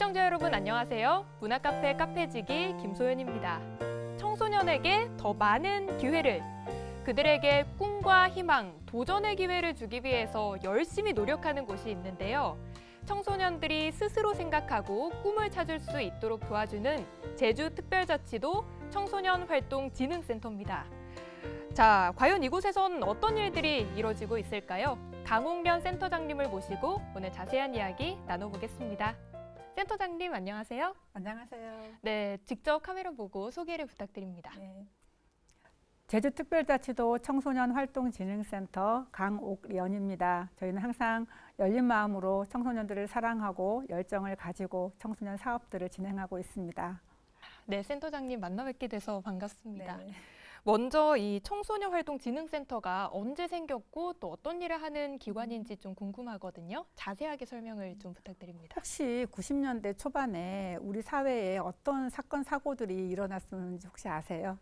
시청자 여러분 안녕하세요. 문화카페 카페지기 김소연입니다. 청소년에게 더 많은 기회를, 그들에게 꿈과 희망, 도전의 기회를 주기 위해서 열심히 노력하는 곳이 있는데요. 청소년들이 스스로 생각하고 꿈을 찾을 수 있도록 도와주는 제주특별자치도 청소년활동진흥센터입니다. 자, 과연 이곳에선 어떤 일들이 이루어지고 있을까요? 강홍련 센터장님을 모시고 오늘 자세한 이야기 나눠보겠습니다. 센터장님 안녕하세요. 안녕하세요. 네, 직접 카메라 보고 소개를 부탁드립니다. 네. 제주특별자치도 청소년활동진흥센터 강옥련입니다. 저희는 항상 열린 마음으로 청소년들을 사랑하고 열정을 가지고 청소년 사업들을 진행하고 있습니다. 네, 센터장님 만나 뵙게 돼서 반갑습니다. 네. 먼저 이 청소년활동진흥센터가 언제 생겼고 또 어떤 일을 하는 기관인지 좀 궁금하거든요. 자세하게 설명을 좀 부탁드립니다. 혹시 90년대 초반에 우리 사회에 어떤 사건, 사고들이 일어났었는지 혹시 아세요?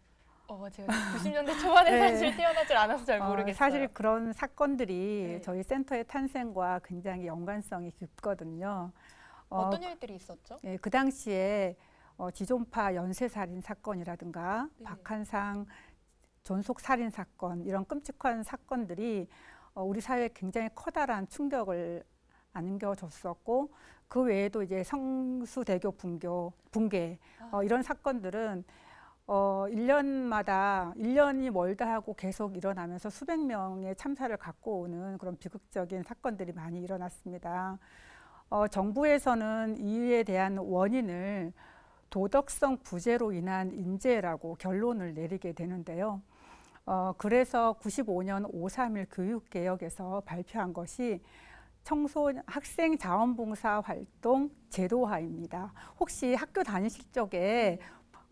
제가 90년대 초반에 네. 사실 태어나질 않아서 잘 모르겠어요. 사실 그런 사건들이 네. 저희 센터의 탄생과 굉장히 연관성이 깊거든요. 어떤 일들이 있었죠? 네, 그 당시에 지존파 연쇄살인 사건이라든가 네. 박한상 존속살인 사건, 이런 끔찍한 사건들이 우리 사회에 굉장히 커다란 충격을 안겨줬었고, 그 외에도 이제 성수대교 붕괴 이런 사건들은 1년이 멀다 하고 계속 일어나면서 수백 명의 참사를 갖고 오는 그런 비극적인 사건들이 많이 일어났습니다. 정부에서는 이에 대한 원인을 도덕성 부재로 인한 인재라고 결론을 내리게 되는데요. 그래서 95년 5.3일 교육개혁에서 발표한 것이 학생 자원봉사 활동 제도화입니다. 혹시 학교 다니실 적에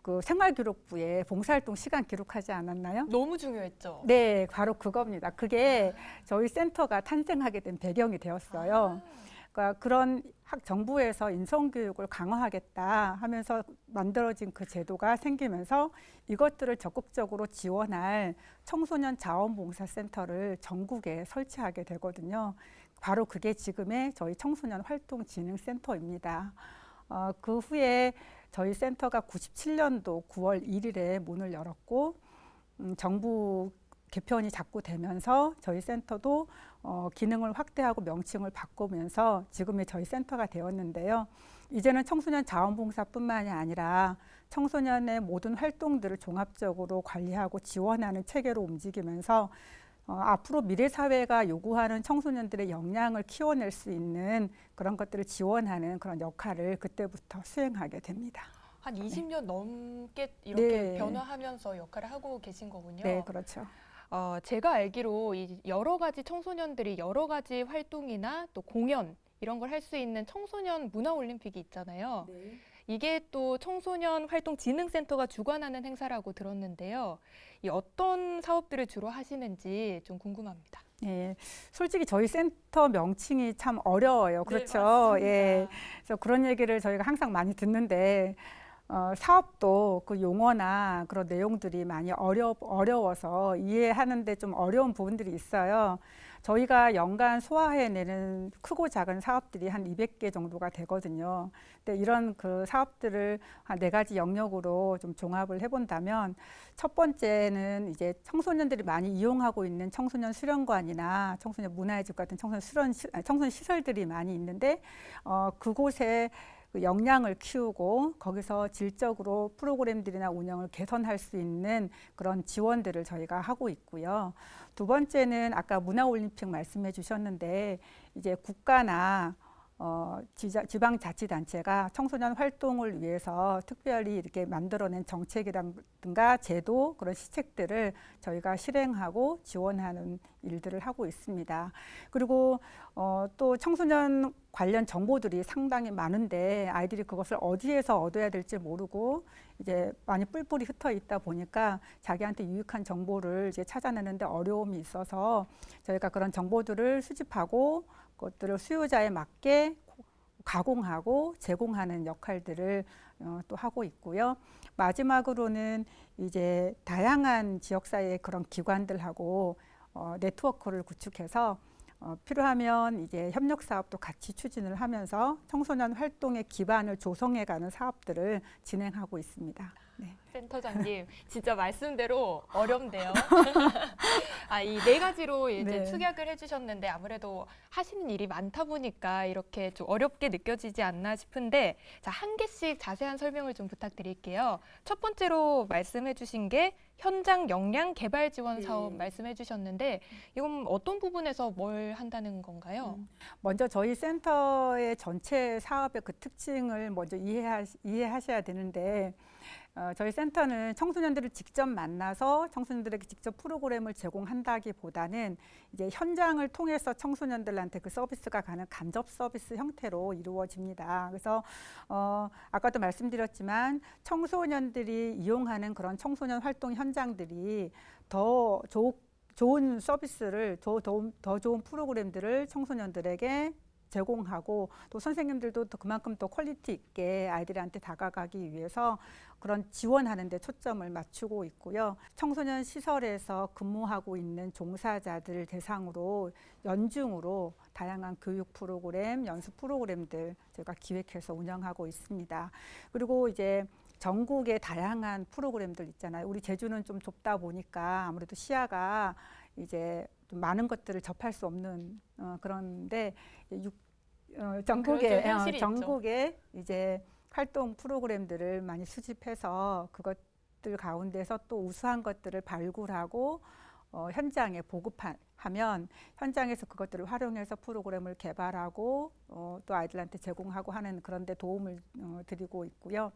그 생활기록부에 봉사활동 시간 기록하지 않았나요? 너무 중요했죠. 네, 바로 그겁니다. 그게 저희 센터가 탄생하게 된 배경이 되었어요. 그러니까 그런 정부에서 인성교육을 강화하겠다 하면서 만들어진 그 제도가 생기면서 이것들을 적극적으로 지원할 청소년 자원봉사센터를 전국에 설치하게 되거든요. 바로 그게 지금의 저희 청소년활동진흥센터입니다. 그 후에 저희 센터가 97년도 9월 1일에 문을 열었고, 정부 개편이 자꾸 되면서 저희 센터도 기능을 확대하고 명칭을 바꾸면서 지금의 저희 센터가 되었는데요. 이제는 청소년 자원봉사뿐만이 아니라 청소년의 모든 활동들을 종합적으로 관리하고 지원하는 체계로 움직이면서 앞으로 미래 사회가 요구하는 청소년들의 역량을 키워낼 수 있는 그런 것들을 지원하는 그런 역할을 그때부터 수행하게 됩니다. 한 20년 넘게 이렇게 네. 변화하면서 역할을 하고 계신 거군요. 네, 그렇죠. 제가 알기로 이 여러 가지 청소년들이 여러 가지 활동이나 또 공연 이런 걸 할 수 있는 청소년 문화올림픽이 있잖아요. 네. 이게 또 청소년활동진흥센터가 주관하는 행사라고 들었는데요. 이 어떤 사업들을 주로 하시는지 좀 궁금합니다. 예, 솔직히 저희 센터 명칭이 참 어려워요. 그렇죠? 네, 맞습니다. 예, 그래서 그런 얘기를 저희가 항상 많이 듣는데, 사업도 그 용어나 그런 내용들이 많이 어려워서 이해하는데 좀 어려운 부분들이 있어요. 저희가 연간 소화해내는 크고 작은 사업들이 한 200개 정도가 되거든요. 근데 이런 그 사업들을 한 4가지 영역으로 좀 종합을 해본다면, 첫 번째는 이제 청소년들이 많이 이용하고 있는 청소년 수련관이나 청소년 문화의 집 같은 청소년 시설들이 많이 있는데, 그곳에 그 역량을 키우고 거기서 질적으로 프로그램들이나 운영을 개선할 수 있는 그런 지원들을 저희가 하고 있고요. 두 번째는 아까 문화올림픽 말씀해 주셨는데, 이제 국가나 지방자치단체가 청소년 활동을 위해서 특별히 이렇게 만들어낸 정책이라든가 제도, 그런 시책들을 저희가 실행하고 지원하는 일들을 하고 있습니다. 그리고 또 청소년 관련 정보들이 상당히 많은데 아이들이 그것을 어디에서 얻어야 될지 모르고 이제 많이 뿔뿔이 흩어 있다 보니까 자기한테 유익한 정보를 이제 찾아내는데 어려움이 있어서 저희가 그런 정보들을 수집하고 그것들을 수요자에 맞게 가공하고 제공하는 역할들을 또 하고 있고요. 마지막으로는 이제 다양한 지역사회의 그런 기관들하고 네트워크를 구축해서 필요하면 이제 협력 사업도 같이 추진을 하면서 청소년 활동의 기반을 조성해가는 사업들을 진행하고 있습니다. 네. 센터장님, 진짜 말씀대로 어렵네요. 이 네 가지로 이제 네. 축약을 해주셨는데 아무래도 하시는 일이 많다 보니까 이렇게 좀 어렵게 느껴지지 않나 싶은데, 자, 한 개씩 자세한 설명을 좀 부탁드릴게요. 첫 번째로 말씀해주신 게 현장 역량 개발 지원 사업 말씀해주셨는데, 이건 어떤 부분에서 뭘 한다는 건가요? 먼저 저희 센터의 전체 사업의 그 특징을 먼저 이해하셔야 되는데, 저희 센터는 청소년들을 직접 만나서 청소년들에게 직접 프로그램을 제공한다기보다는 이제 현장을 통해서 청소년들한테 그 서비스가 가는 간접 서비스 형태로 이루어집니다. 그래서 아까도 말씀드렸지만 청소년들이 이용하는 그런 청소년 활동 현장들이 더 좋은 서비스를 더 좋은 프로그램들을 청소년들에게 제공하고, 또 선생님들도 또 그만큼 더 퀄리티 있게 아이들한테 다가가기 위해서 그런 지원하는 데 초점을 맞추고 있고요. 청소년 시설에서 근무하고 있는 종사자들 대상으로 연중으로 다양한 교육 프로그램, 연수 프로그램들 저희가 기획해서 운영하고 있습니다. 그리고 이제 전국의 다양한 프로그램들 있잖아요. 우리 제주는 좀 좁다 보니까 아무래도 시야가 이제 좀 많은 것들을 접할 수 없는 그런데 전국에 이제 활동 프로그램들을 많이 수집해서 그것들 가운데서 또 우수한 것들을 발굴하고 현장에 보급하면 현장에서 그것들을 활용해서 프로그램을 개발하고 또 아이들한테 제공하고 하는 그런 데 도움을 드리고 있고요.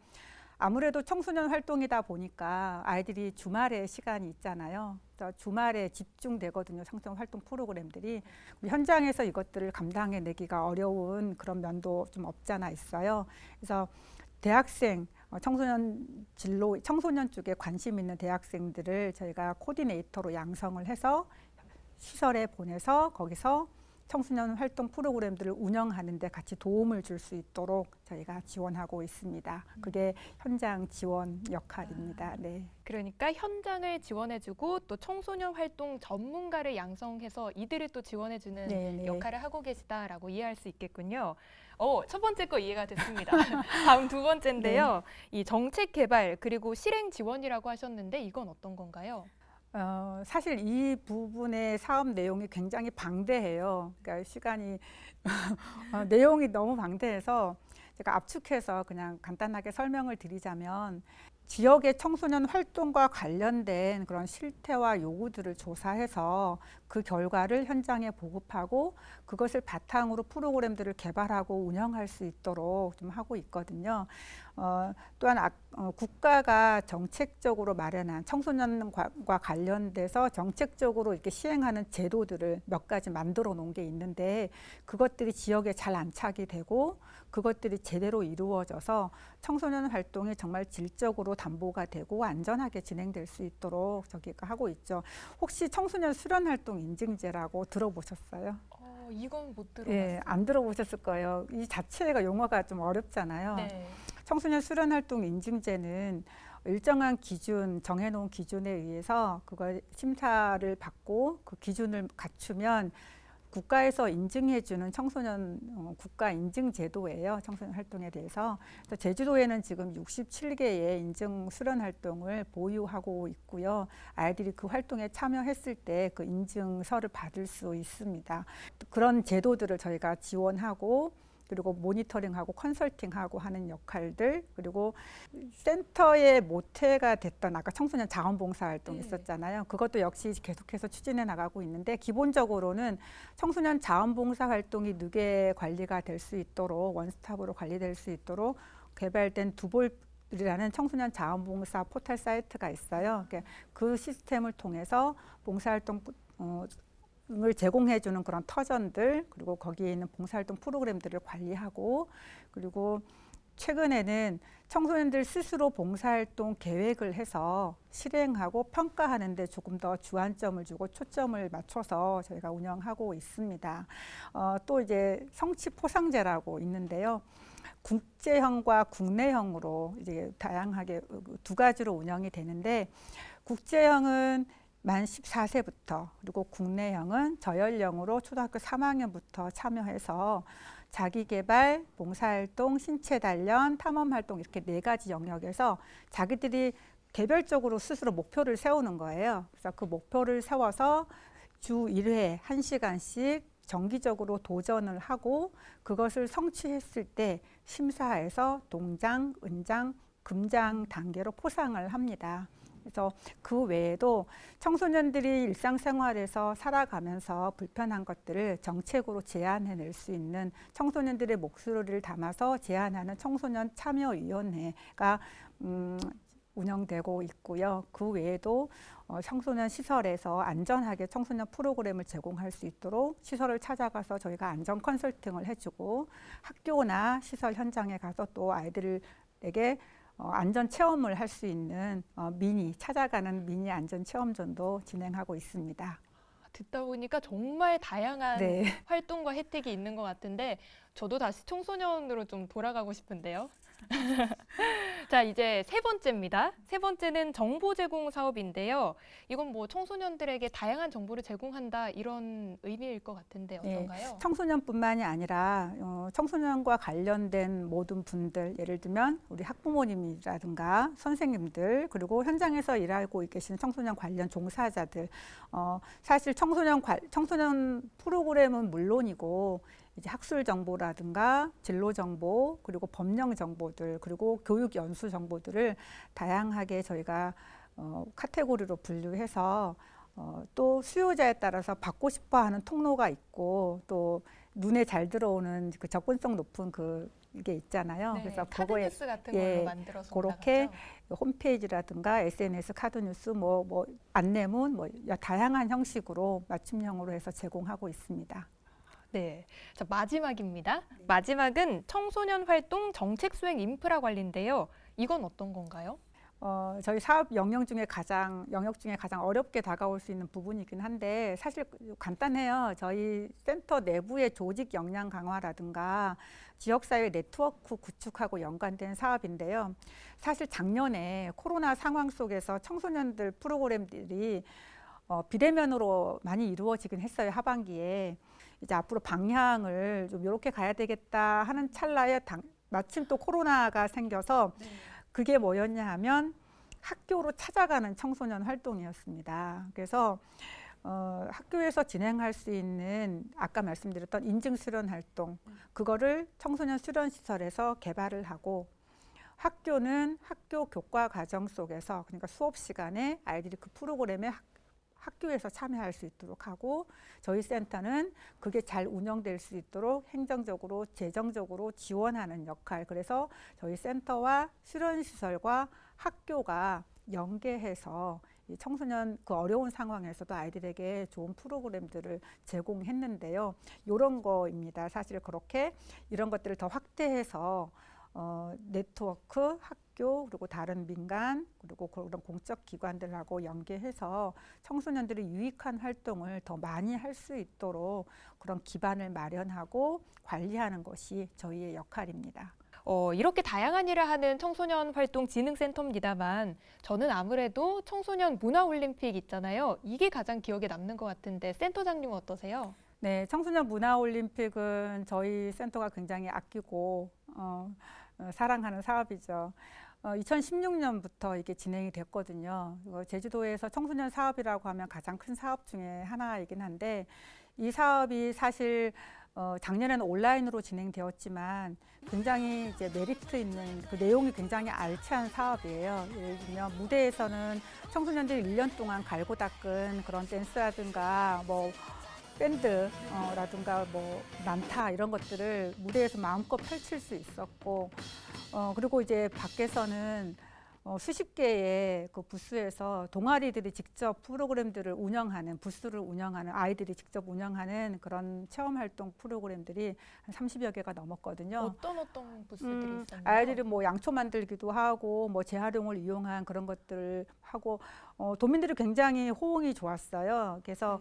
아무래도 청소년 활동이다 보니까 아이들이 주말에 시간이 있잖아요. 주말에 집중되거든요. 청소년 활동 프로그램들이. 현장에서 이것들을 감당해내기가 어려운 그런 면도 좀 없잖아 있어요. 그래서 대학생, 청소년 쪽에 관심 있는 대학생들을 저희가 코디네이터로 양성을 해서 시설에 보내서 거기서 청소년 활동 프로그램들을 운영하는 데 같이 도움을 줄 수 있도록 저희가 지원하고 있습니다. 그게 현장 지원 역할입니다. 네. 그러니까 현장을 지원해주고 또 청소년 활동 전문가를 양성해서 이들을 또 지원해주는 네네. 역할을 하고 계시다라고 이해할 수 있겠군요. 첫 번째 거 이해가 됐습니다. 다음 두 번째인데요. 이 정책 개발 그리고 실행 지원이라고 하셨는데 이건 어떤 건가요? 사실 이 부분의 사업 내용이 굉장히 방대해요. 그러니까 시간이 내용이 너무 방대해서 제가 압축해서 그냥 간단하게 설명을 드리자면, 지역의 청소년 활동과 관련된 그런 실태와 요구들을 조사해서 그 결과를 현장에 보급하고 그것을 바탕으로 프로그램들을 개발하고 운영할 수 있도록 좀 하고 있거든요. 또한 국가가 정책적으로 마련한 청소년과 관련돼서 정책적으로 이렇게 시행하는 제도들을 몇 가지 만들어 놓은 게 있는데, 그것들이 지역에 잘 안착이 되고 그것들이 제대로 이루어져서 청소년 활동이 정말 질적으로 담보가 되고 안전하게 진행될 수 있도록 저기가 하고 있죠. 혹시 청소년 수련 활동 인증제라고 들어보셨어요? 이건 못 들어봤어요. 예, 안 들어보셨을 거예요. 이 자체가 용어가 좀 어렵잖아요. 네. 청소년 수련 활동 인증제는 일정한 기준, 정해놓은 기준에 의해서 그걸 심사를 받고 그 기준을 갖추면 국가에서 인증해주는 청소년 국가 인증 제도예요. 청소년 활동에 대해서. 그래서 제주도에는 지금 67개의 인증 수련 활동을 보유하고 있고요. 아이들이 그 활동에 참여했을 때 그 인증서를 받을 수 있습니다. 그런 제도들을 저희가 지원하고 그리고 모니터링하고 컨설팅하고 하는 역할들, 그리고 센터의 모태가 됐던 아까 청소년 자원봉사 활동 있었잖아요. 그것도 역시 계속해서 추진해 나가고 있는데, 기본적으로는 청소년 자원봉사 활동이 누계 관리가 될 수 있도록 원스톱으로 관리될 수 있도록 개발된 두볼이라는 청소년 자원봉사 포털 사이트가 있어요. 그 시스템을 통해서 봉사활동 을 제공해주는 그런 터전들, 그리고 거기에 있는 봉사활동 프로그램들을 관리하고, 그리고 최근에는 청소년들 스스로 봉사활동 계획을 해서 실행하고 평가하는 데 조금 더 주안점을 주고 초점을 맞춰서 저희가 운영하고 있습니다. 또 이제 성취 포상제라고 있는데요. 국제형과 국내형으로 이제 다양하게 두 가지로 운영이 되는데, 국제형은 만 14세부터 그리고 국내형은 저연령으로 초등학교 3학년부터 참여해서 자기개발, 봉사활동, 신체단련, 탐험활동 이렇게 4가지 영역에서 자기들이 개별적으로 스스로 목표를 세우는 거예요. 그래서 그 목표를 세워서 주 1회 1시간씩 정기적으로 도전을 하고 그것을 성취했을 때 심사에서 동장, 은장, 금장 단계로 포상을 합니다. 그래서 그 외에도 청소년들이 일상생활에서 살아가면서 불편한 것들을 정책으로 제안해낼 수 있는 청소년들의 목소리를 담아서 제안하는 청소년 참여위원회가 운영되고 있고요. 그 외에도 청소년 시설에서 안전하게 청소년 프로그램을 제공할 수 있도록 시설을 찾아가서 저희가 안전 컨설팅을 해주고 학교나 시설 현장에 가서 또 아이들에게 안전 체험을 할 수 있는 찾아가는 미니 안전 체험전도 진행하고 있습니다. 듣다 보니까 정말 다양한 네. 활동과 혜택이 있는 것 같은데 저도 다시 청소년으로 좀 돌아가고 싶은데요. 자, 이제 세 번째입니다. 세 번째는 정보 제공 사업인데요. 이건 뭐 청소년들에게 다양한 정보를 제공한다 이런 의미일 것 같은데 어떤가요? 네, 청소년뿐만이 아니라 청소년과 관련된 모든 분들, 예를 들면 우리 학부모님이라든가 선생님들 그리고 현장에서 일하고 계시는 청소년 관련 종사자들 사실 청소년 프로그램은 물론이고 이제 학술 정보라든가 진로 정보 그리고 법령 정보들 그리고 교육 연수 정보들을 다양하게 저희가 카테고리로 분류해서 또 수요자에 따라서 받고 싶어하는 통로가 있고 또 눈에 잘 들어오는 그 접근성 높은 이게 있잖아요. 네, 그래서 카드 그거에 뉴스 같은 걸로 만들어서 그렇게 나가죠. 홈페이지라든가 SNS 카드 뉴스 뭐 안내문 다양한 형식으로 맞춤형으로 해서 제공하고 있습니다. 네, 자, 마지막입니다. 마지막은 청소년 활동 정책 수행 인프라 관리인데요. 이건 어떤 건가요? 저희 사업 영역 중에 가장 어렵게 다가올 수 있는 부분이긴 한데 사실 간단해요. 저희 센터 내부의 조직 역량 강화라든가 지역사회 네트워크 구축하고 연관된 사업인데요. 사실 작년에 코로나 상황 속에서 청소년들 프로그램들이 비대면으로 많이 이루어지긴 했어요. 하반기에. 이제 앞으로 방향을 좀 이렇게 가야 되겠다 하는 찰나에 마침 또 코로나가 생겨서 그게 뭐였냐 하면 학교로 찾아가는 청소년 활동이었습니다. 그래서 학교에서 진행할 수 있는 아까 말씀드렸던 인증 수련 활동 그거를 청소년 수련 시설에서 개발을 하고 학교는 학교 교과 과정 속에서 그러니까 수업 시간에 아이들이 그 프로그램에 학교에서 참여할 수 있도록 하고 저희 센터는 그게 잘 운영될 수 있도록 행정적으로 재정적으로 지원하는 역할 그래서 저희 센터와 수련시설과 학교가 연계해서 이 청소년 그 어려운 상황에서도 아이들에게 좋은 프로그램들을 제공했는데요. 이런 거입니다. 사실 그렇게 이런 것들을 더 확대해서 네트워크, 학교 그리고 다른 민간 그리고 그런 공적 기관들하고 연계해서 청소년들이 유익한 활동을 더 많이 할 수 있도록 그런 기반을 마련하고 관리하는 것이 저희의 역할입니다. 이렇게 다양한 일을 하는 청소년 활동 진흥센터입니다만 저는 아무래도 청소년 문화올림픽 있잖아요. 이게 가장 기억에 남는 것 같은데 센터장님은 어떠세요? 네, 청소년 문화올림픽은 저희 센터가 굉장히 아끼고 사랑하는 사업이죠. 2016년부터 이게 진행이 됐거든요. 제주도에서 청소년 사업이라고 하면 가장 큰 사업 중에 하나이긴 한데 이 사업이 사실 작년에는 온라인으로 진행되었지만 굉장히 이제 메리트 있는 그 내용이 굉장히 알찬 사업이에요. 예를 들면 무대에서는 청소년들이 1년 동안 갈고 닦은 그런 댄스라든가 뭐 밴드라든가 뭐 난타 이런 것들을 무대에서 마음껏 펼칠 수 있었고 그리고 이제 밖에서는 수십 개의 그 부스에서 동아리들이 직접 프로그램들을 운영하는 부스를 운영하는 아이들이 직접 운영하는 그런 체험 활동 프로그램들이 한 30여 개가 넘었거든요. 어떤 부스들이 있었나요? 아이들이 뭐 양초 만들기도 하고 뭐 재활용을 이용한 그런 것들을 하고 도민들이 굉장히 호응이 좋았어요. 그래서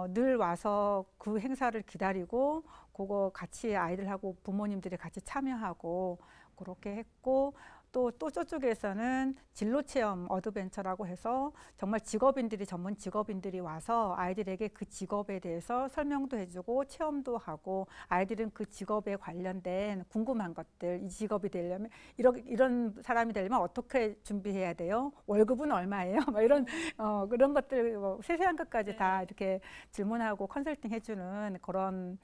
늘 와서 그 행사를 기다리고 그거 같이 아이들하고 부모님들이 같이 참여하고 그렇게 했고 또 저쪽에서는 진로 체험 어드벤처라고 해서 정말 직업인들이 전문 직업인들이 와서 아이들에게 그 직업에 대해서 설명도 해주고 체험도 하고 아이들은 그 직업에 관련된 궁금한 것들, 이 직업이 되려면 이런 사람이 되려면 어떻게 준비해야 돼요? 월급은 얼마예요? 뭐 이런 그런 것들 뭐 세세한 것까지 다 이렇게 질문하고 컨설팅 해주는 그런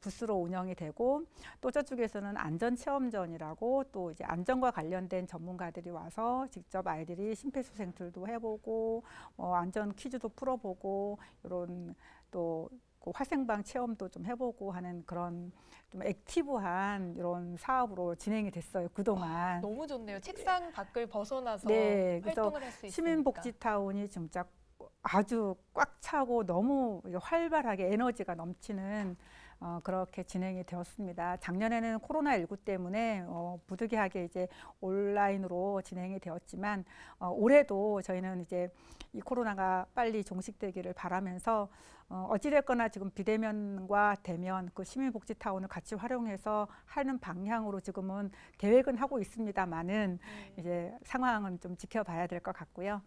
부스로 운영이 되고, 또 저쪽에서는 안전체험전이라고 또 이제 안전과 관련된 전문가들이 와서 직접 아이들이 심폐소생술도 해보고 안전 퀴즈도 풀어보고 이런 또 그 화생방 체험도 좀 해보고 하는 그런 좀 액티브한 이런 사업으로 진행이 됐어요, 그동안. 너무 좋네요. 책상 밖을 벗어나서 네, 그래서 활동을 할 수 있으니까. 시민복지타운이 진짜 아주 꽉 차고 너무 활발하게 에너지가 넘치는 그렇게 진행이 되었습니다. 작년에는 코로나19 때문에 부득이하게 이제 온라인으로 진행이 되었지만 올해도 저희는 이제 이 코로나가 빨리 종식되기를 바라면서 어찌됐거나 지금 비대면과 대면 그 시민복지타운을 같이 활용해서 하는 방향으로 지금은 계획은 하고 있습니다만은 이제 상황은 좀 지켜봐야 될 것 같고요.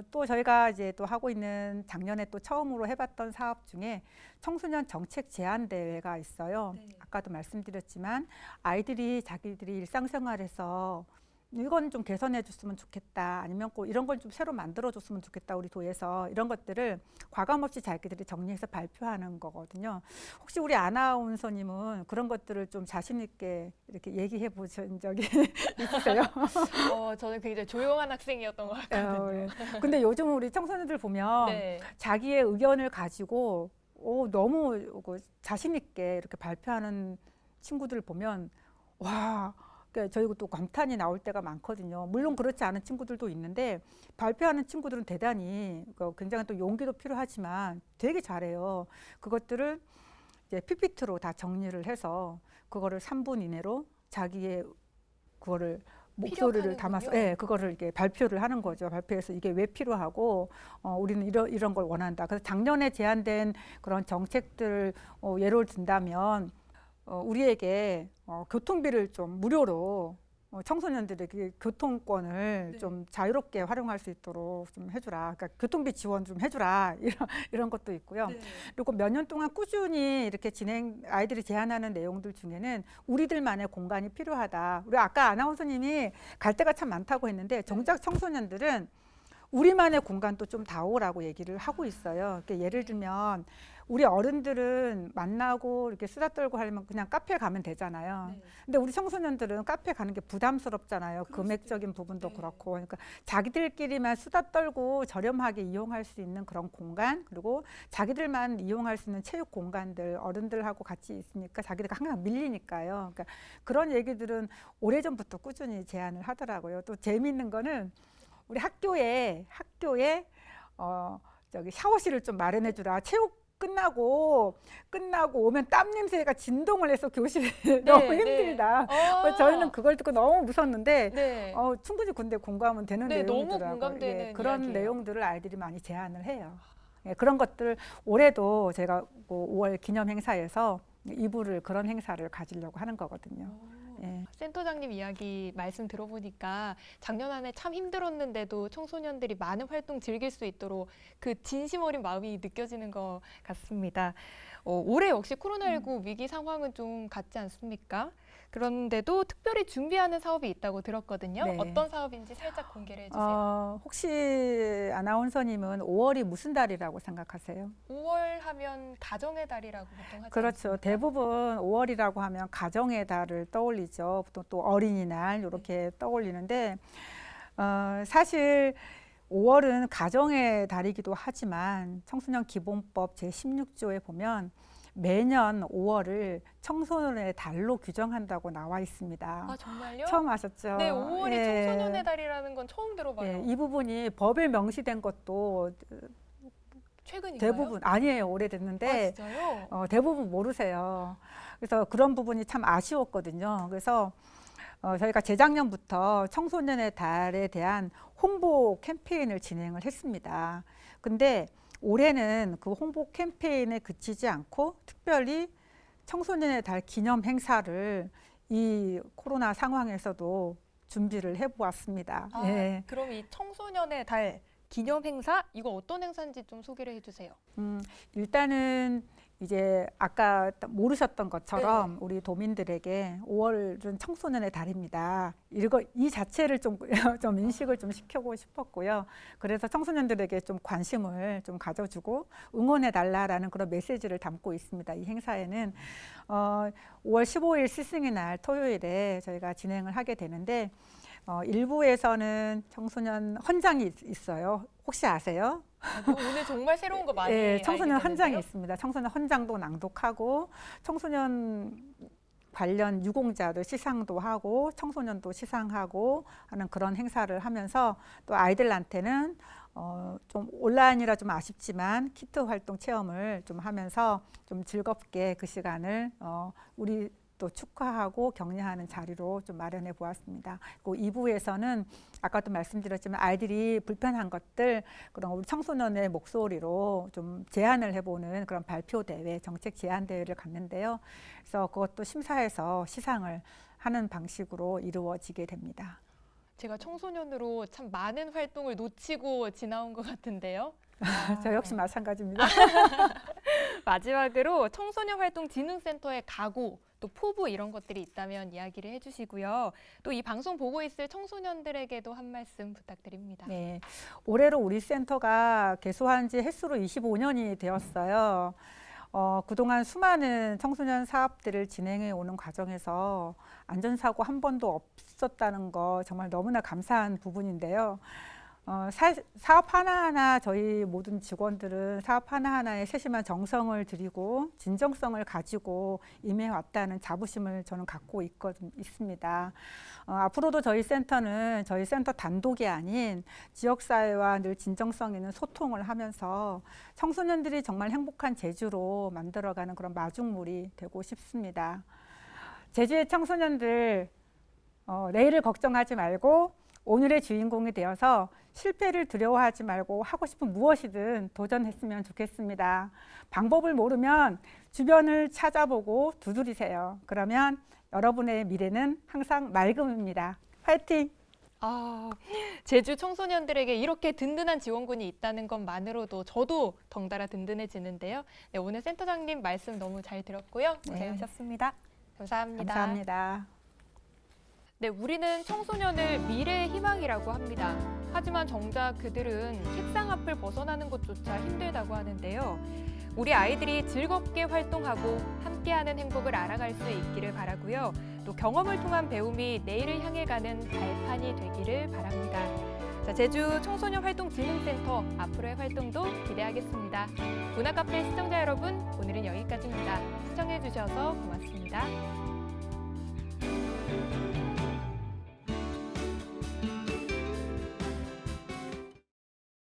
또 저희가 이제 또 하고 있는 작년에 또 처음으로 해봤던 사업 중에 청소년 정책 제안 대회가 있어요. 네. 아까도 말씀드렸지만 아이들이 자기들이 일상생활에서 이건 좀 개선해 줬으면 좋겠다, 아니면 꼭 이런 걸 좀 새로 만들어 줬으면 좋겠다, 우리 도에서 이런 것들을 과감없이 자기들이 정리해서 발표하는 거거든요. 혹시 우리 아나운서님은 그런 것들을 좀 자신 있게 이렇게 얘기해 보신 적이 있으세요? 저는 굉장히 조용한 학생이었던 것 같거든요. 예. 근데 요즘 우리 청소년들 보면 네. 자기의 의견을 가지고 너무 자신 있게 이렇게 발표하는 친구들 보면 와, 그러니까 저희가 또 감탄이 나올 때가 많거든요. 물론 그렇지 않은 친구들도 있는데 발표하는 친구들은 대단히 굉장히 또 용기도 필요하지만 되게 잘해요. 그것들을 이제 PPT로 다 정리를 해서 그거를 3분 이내로 자기의 그거를 목소리를 담아서 그거를 이렇게 발표를 하는 거죠. 발표해서 이게 왜 필요하고 우리는 이런 걸 원한다. 그래서 작년에 제안된 그런 정책들 예를 든다면 우리에게 교통비를 좀 무료로 청소년들에게 교통권을 좀 자유롭게 활용할 수 있도록 좀 해주라. 그러니까 교통비 지원 좀 해주라. 이런 것도 있고요. 그리고 몇 년 동안 꾸준히 이렇게 아이들이 제안하는 내용들 중에는 우리들만의 공간이 필요하다. 우리 아까 아나운서님이 갈 데가 참 많다고 했는데 정작 청소년들은 우리만의 공간도 좀 다오라고 얘기를 하고 있어요. 그러니까 예를 들면 우리 어른들은 만나고 이렇게 수다 떨고 하려면 그냥 카페에 가면 되잖아요. 근데 우리 청소년들은 카페 가는 게 부담스럽잖아요. 금액적인 부분도 그렇고. 그러니까 자기들끼리만 수다 떨고 저렴하게 이용할 수 있는 그런 공간, 그리고 자기들만 이용할 수 있는 체육 공간들, 어른들하고 같이 있으니까 자기들이 항상 밀리니까요. 그러니까 그런 얘기들은 오래전부터 꾸준히 제안을 하더라고요. 또 재미있는 거는 우리 학교에 저기 샤워실을 좀 마련해 주라. 체육 끝나고 오면 땀 냄새가 진동을 해서 교실이 너무 힘들다. 저희는 그걸 듣고 너무 무섭는데 충분히 근데 공감은 되는 내용이더라고요. 너무 공감되는 그런 이야기예요. 내용들을 아이들이 많이 제안을 해요. 그런 것들 올해도 제가 5월 기념 행사에서 2부를 그런 행사를 가지려고 하는 거거든요. 센터장님 이야기 말씀 들어보니까 작년 한 해 참 힘들었는데도 청소년들이 많은 활동 즐길 수 있도록 그 진심 어린 마음이 느껴지는 것 같습니다. 올해 역시 코로나19 위기 상황은 좀 같지 않습니까? 그런데도 특별히 준비하는 사업이 있다고 들었거든요. 네. 어떤 사업인지 살짝 공개를 해주세요. 혹시 아나운서님은 5월이 무슨 달이라고 생각하세요? 5월 하면 가정의 달이라고 보통 하지 그렇죠. 않습니까? 대부분 5월이라고 하면 가정의 달을 떠올리죠. 보통 또 어린이날 이렇게 떠올리는데 사실 5월은 가정의 달이기도 하지만 청소년 기본법 제16조에 보면 매년 5월을 청소년의 달로 규정한다고 나와 있습니다. 아, 정말요? 처음 아셨죠? 네, 5월이 청소년의 달이라는 건 처음 들어봐요. 이 부분이 법에 명시된 것도 최근인가요? 대부분 아니에요. 아, 오래됐는데 진짜요? 대부분 모르세요. 그래서 그런 부분이 참 아쉬웠거든요. 그래서 저희가 재작년부터 청소년의 달에 대한 홍보 캠페인을 진행을 했습니다. 근데 올해는 그 홍보 캠페인에 그치지 않고 특별히 청소년의 달 기념 행사를 이 코로나 상황에서도 준비를 해보았습니다. 예. 그럼 이 청소년의 달 기념 행사 이거 어떤 행사인지 좀 소개를 해주세요. 일단은 이제 아까 모르셨던 것처럼 우리 도민들에게 5월은 청소년의 달입니다. 이 자체를 좀 인식을 좀 시켜보고 싶었고요. 그래서 청소년들에게 좀 관심을 좀 가져주고 응원해달라라는 그런 메시지를 담고 있습니다. 이 행사에는 5월 15일 스승의 날 토요일에 저희가 진행을 하게 되는데 일부에서는 청소년 헌장이 있어요. 혹시 아세요? 오늘 정말 새로운 거 많이 네, 청소년 알게 헌장이 되는데요. 있습니다. 청소년 헌장도 낭독하고 청소년 관련 유공자들 시상도 하고 청소년도 시상하고 하는 그런 행사를 하면서 또 아이들한테는 좀 온라인이라 좀 아쉽지만 키트 활동 체험을 좀 하면서 좀 즐겁게 그 시간을 우리 또 축하하고 격려하는 자리로 좀 마련해 보았습니다. 그리고 2부에서는 아까도 말씀드렸지만 아이들이 불편한 것들 그런 우리 청소년의 목소리로 좀 제안을 해보는 그런 발표 대회, 정책 제안 대회를 갖는데요. 그래서 그것도 심사해서 시상을 하는 방식으로 이루어지게 됩니다. 제가 청소년으로 참 많은 활동을 놓치고 지나온 것 같은데요. 저 역시 마찬가지입니다. 마지막으로 청소년 활동 진흥센터의 각오, 또 포부 이런 것들이 있다면 이야기를 해주시고요. 또 이 방송 보고 있을 청소년들에게도 한 말씀 부탁드립니다. 네, 올해로 우리 센터가 개소한 지 햇수로 25년이 되었어요. 그동안 수많은 청소년 사업들을 진행해 오는 과정에서 안전사고 한 번도 없었다는 거 정말 너무나 감사한 부분인데요. 사업 하나하나 저희 모든 직원들은 사업 하나하나에 세심한 정성을 들이고 진정성을 가지고 임해왔다는 자부심을 저는 갖고 있습니다. 앞으로도 저희 센터는 저희 센터 단독이 아닌 지역사회와 늘 진정성 있는 소통을 하면서 청소년들이 정말 행복한 제주로 만들어가는 그런 마중물이 되고 싶습니다. 제주의 청소년들 내일을 걱정하지 말고 오늘의 주인공이 되어서 실패를 두려워하지 말고 하고 싶은 무엇이든 도전했으면 좋겠습니다. 방법을 모르면 주변을 찾아보고 두드리세요. 그러면 여러분의 미래는 항상 맑음입니다. 화이팅! 제주 청소년들에게 이렇게 든든한 지원군이 있다는 것만으로도 저도 덩달아 든든해지는데요. 네, 오늘 센터장님 말씀 너무 잘 들었고요. 고생하셨습니다. 감사합니다. 감사합니다. 네, 우리는 청소년을 미래의 희망이라고 합니다. 하지만 정작 그들은 책상 앞을 벗어나는 것조차 힘들다고 하는데요. 우리 아이들이 즐겁게 활동하고 함께하는 행복을 알아갈 수 있기를 바라고요. 또 경험을 통한 배움이 내일을 향해 가는 발판이 되기를 바랍니다. 자, 제주 청소년 활동진흥센터 앞으로의 활동도 기대하겠습니다. 문화카페 시청자 여러분, 오늘은 여기까지입니다. 시청해주셔서 고맙습니다.